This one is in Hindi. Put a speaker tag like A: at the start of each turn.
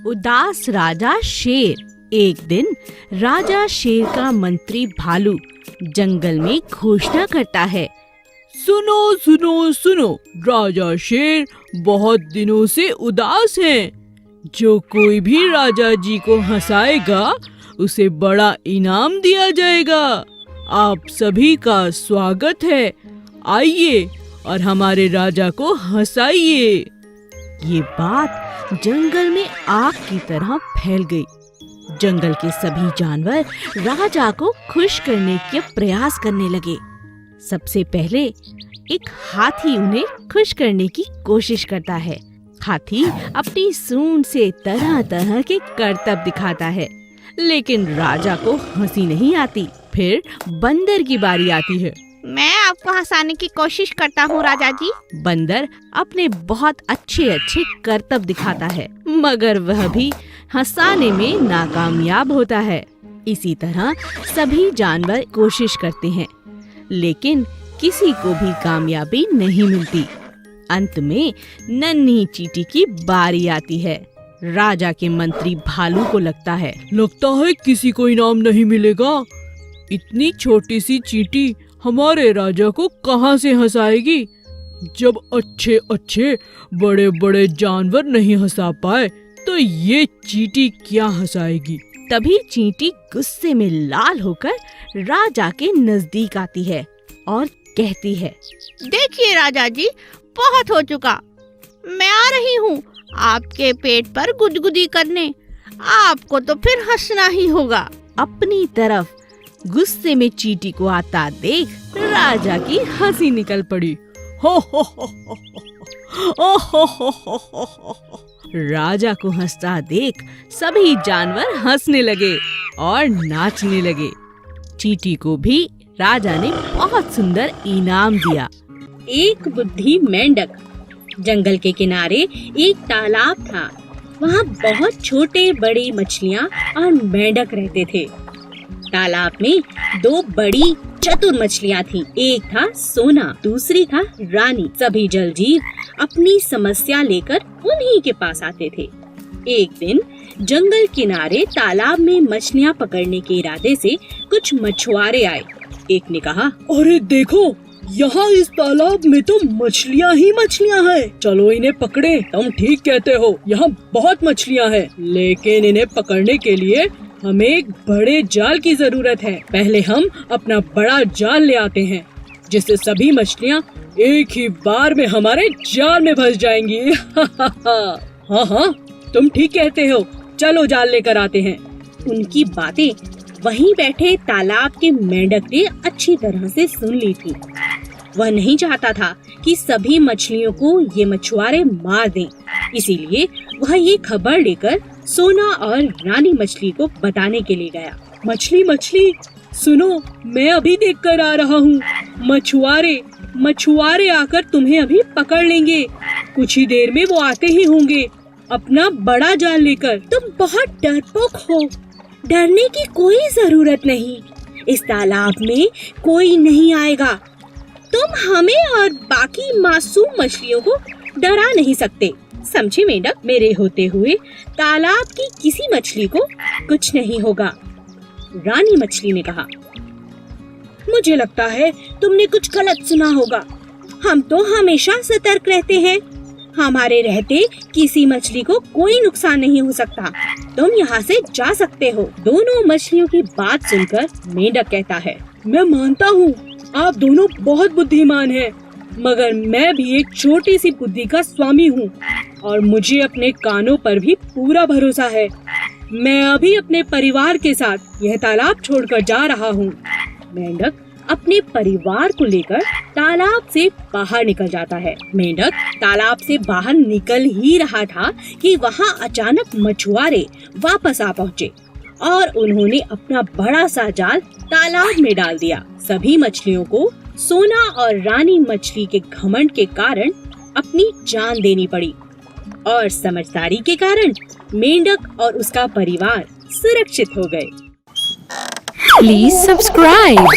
A: उदास राजा शेर। एक दिन राजा शेर का मंत्री भालू जंगल में घोषणा करता है।
B: सुनो सुनो सुनो, राजा शेर बहुत दिनों से उदास हैं। जो कोई भी राजा जी को हंसाएगा उसे बड़ा इनाम दिया जाएगा। आप सभी का स्वागत है, आइए और हमारे राजा को हंसाइए।
A: ये बात जंगल में आग की तरह फैल गई। जंगल के सभी जानवर राजा को खुश करने के प्रयास करने लगे। सबसे पहले एक हाथी उन्हें खुश करने की कोशिश करता है। हाथी अपनी सूंड से तरह तरह के करतब दिखाता है, लेकिन राजा को हंसी नहीं आती। फिर बंदर की बारी आती है।
C: मैं आपको हंसाने की कोशिश करता हूँ राजा जी।
A: बंदर अपने बहुत अच्छे अच्छे करतब दिखाता है, मगर वह भी हंसाने में नाकामयाब होता है। इसी तरह सभी जानवर कोशिश करते हैं, लेकिन किसी को भी कामयाबी नहीं मिलती। अंत में नन्ही चींटी की बारी आती है। राजा के मंत्री भालू को लगता है
B: किसी को इनाम नहीं मिलेगा। इतनी छोटी सी चींटी हमारे राजा को कहाँ से हंसाएगी। जब अच्छे अच्छे बड़े बड़े जानवर नहीं हंसा पाए तो ये चींटी क्या हंसाएगी।
A: तभी चींटी गुस्से में लाल होकर राजा के नजदीक आती है और कहती है,
C: देखिए राजा जी, बहुत हो चुका। मैं आ रही हूँ आपके पेट पर गुदगुदी करने। आपको तो फिर हंसना ही होगा।
A: अपनी तरफ गुस्से में चींटी को आता देख राजा की हंसी निकल पड़ी।
B: हो हो हो हो हो हो हो हो।
A: राजा को हंसता देख सभी जानवर हंसने लगे और नाचने लगे। चींटी को भी राजा ने बहुत सुंदर इनाम दिया।
D: एक बुद्धि मेंढक। जंगल के किनारे एक तालाब था। वहाँ बहुत छोटे बड़ी मछलियाँ और मेंढक रहते थे। तालाब में दो बड़ी चतुर मछलियाँ थीं। एक था सोना, दूसरी था रानी। सभी जल जीव अपनी समस्या लेकर उन्हीं के पास आते थे। एक दिन जंगल किनारे तालाब में मछलियाँ पकड़ने के इरादे से कुछ मछुआरे आए। एक ने कहा,
B: अरे देखो, यहाँ इस तालाब में तो मछलियाँ ही मछलियाँ हैं। चलो इन्हें पकड़े। तुम ठीक कहते हो, यहाँ बहुत मछलियाँ हैं, लेकिन इन्हें पकड़ने के लिए हमें एक बड़े जाल की जरूरत है। पहले हम अपना बड़ा जाल ले आते हैं, जिससे सभी मछलियाँ एक ही बार में हमारे जाल में फंस जाएंगी। हाँ हाँ, तुम ठीक कहते हो, चलो जाल लेकर आते हैं।
D: उनकी बातें वहीं बैठे तालाब के मेंढक ने अच्छी तरह से सुन ली थी। वह नहीं चाहता था कि सभी मछलियों को ये मछुआरे मार दें, इसीलिए वह ये खबर लेकर सोना और रानी मछली को बताने के लिए गया।
B: मछली मछली सुनो, मैं अभी देख कर आ रहा हूँ। मछुआरे आकर तुम्हें अभी पकड़ लेंगे। कुछ ही देर में वो आते ही होंगे अपना बड़ा जाल लेकर।
D: तुम बहुत डरपोक हो। डरने की कोई जरूरत नहीं। इस तालाब में कोई नहीं आएगा। तुम हमें और बाकी मासूम मछलियों को डरा नहीं सकते। समझे मेंढक, मेरे होते हुए तालाब की किसी मछली को कुछ नहीं होगा। रानी मछली ने कहा, मुझे लगता है तुमने कुछ गलत सुना होगा। हम तो हमेशा सतर्क रहते हैं। हमारे रहते किसी मछली को कोई नुकसान नहीं हो सकता। तुम यहाँ से जा सकते हो। दोनों मछलियों की बात सुनकर मेंढक कहता है,
B: मैं मानता हूँ आप दोनों बहुत बुद्धिमान हैं, मगर मैं भी एक छोटी सी बुद्धि का स्वामी हूँ और मुझे अपने कानों पर भी पूरा भरोसा है। मैं अभी अपने परिवार के साथ यह तालाब छोड़कर जा रहा हूँ।
D: मेंढक अपने परिवार को लेकर तालाब से बाहर निकल जाता है। मेंढक तालाब से बाहर निकल ही रहा था कि वहाँ अचानक मछुआरे वापस आ पहुँचे और उन्होंने अपना बड़ा सा जाल तालाब में डाल दिया। सभी मछलियों को सोना और रानी मछली के घमंड के कारण अपनी जान देनी पड़ी और समझदारी के कारण मेंढक और उसका परिवार सुरक्षित हो गए।
A: Please subscribe.